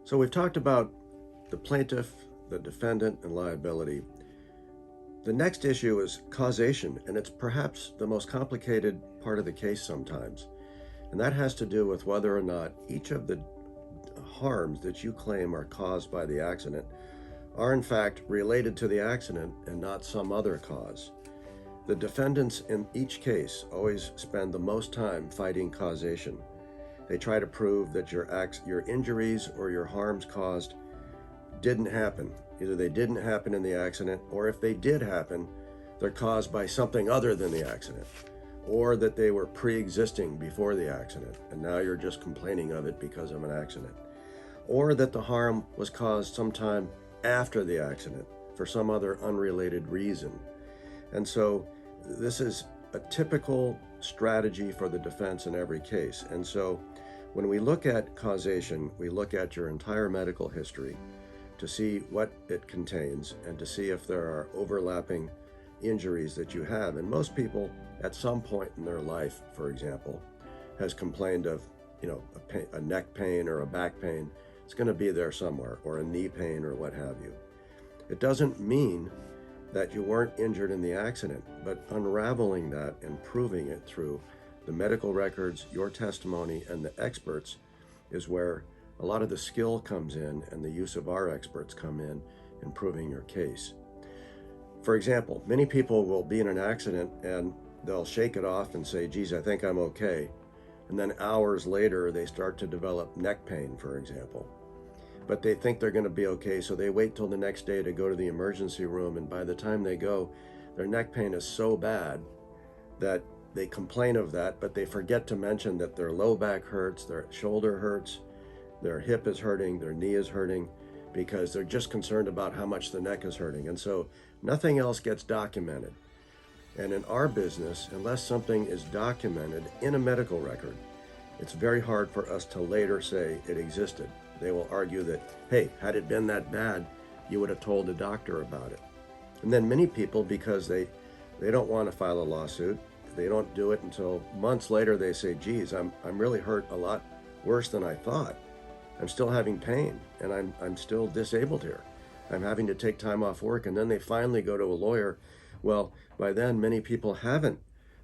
So we've talked about the plaintiff, the defendant, and liability. The next issue is causation, and it's perhaps the most complicated part of the case sometimes. And that has to do with whether or not each of the harms that you claim are caused by the accident are in fact related to the accident and not some other cause. The defendants in each case always spend the most time fighting causation. They try to prove that your injuries or your harms caused didn't happen. Either they didn't happen in the accident, or if they did happen, they're caused by something other than the accident, or that they were pre-existing before the accident, and now you're just complaining of it because of an accident, or that the harm was caused sometime after the accident for some other unrelated reason. And so this is a typical strategy for the defense in every case. And so when we look at causation, we look at your entire medical history to see what it contains and to see if there are overlapping injuries that you have. And most people at some point in their life, for example, has complained of, a neck pain or a back pain. It's going to be there somewhere, or a knee pain or what have you. It doesn't mean that you weren't injured in the accident, but unraveling that and proving it through the medical records, your testimony, and the experts is where a lot of the skill comes in, and the use of our experts come in proving your case. For example, many people will be in an accident and they'll shake it off and say, geez, I think I'm okay. And then hours later, they start to develop neck pain, for example. But they think they're going to be okay, so they wait till the next day to go to the emergency room, and by the time they go, their neck pain is so bad that they complain of that, but they forget to mention that their low back hurts, their shoulder hurts, their hip is hurting, their knee is hurting, because they're just concerned about how much the neck is hurting. And so nothing else gets documented. And in our business, unless something is documented in a medical record, it's very hard for us to later say it existed. They will argue that, hey, had it been that bad, you would have told the doctor about it. And then many people, because they don't want to file a lawsuit, they don't do it until months later. They say, geez, I'm really hurt a lot worse than I thought. I'm still having pain, and I'm still disabled here. I'm having to take time off work. And then they finally go to a lawyer. Well, by then, many people haven't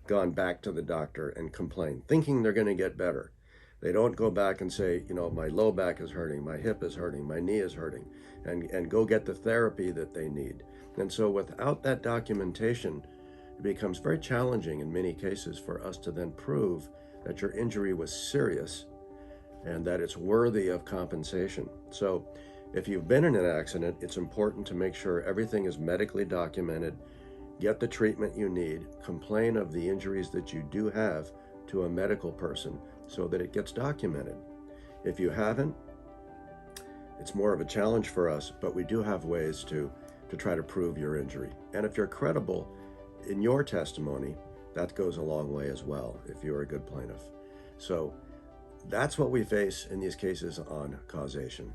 gone back to the doctor and complained, thinking they're going to get better. They don't go back and say, my low back is hurting, my hip is hurting, my knee is hurting, and go get the therapy that they need. And so without that documentation, it becomes very challenging in many cases for us to then prove that your injury was serious and that it's worthy of compensation. So if you've been in an accident, it's important to make sure everything is medically documented, get the treatment you need, complain of the injuries that you do have to a medical person so that it gets documented. If you haven't, it's more of a challenge for us, but we do have ways to try to prove your injury. And if you're credible in your testimony, that goes a long way as well if you're a good plaintiff. So that's what we face in these cases on causation.